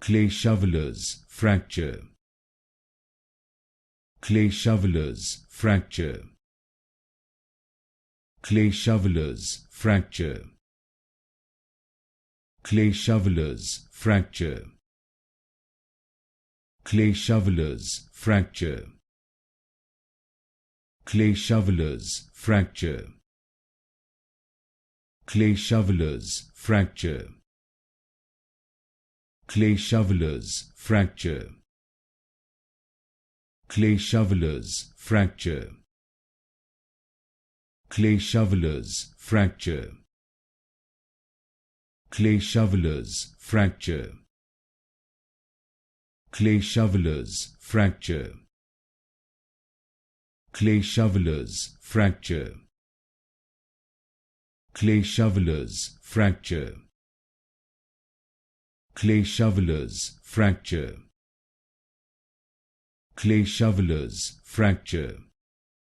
clay shovelers, fracture, clay shovelers, fracture, clay shovelers, fracture, clay shovelers, fracture, clay shovelers, fracture, clay shovelers, fracture, clay shovelers, fracture, clay shovelers, fracture, clay shovelers, fracture, clay shovelers, fracture, clay shovelers, fracture, clay shovelers, fracture, clay shovelers, fracture, clay shovelers, fracture, clay shovelers, fracture, clay shovelers, fracture,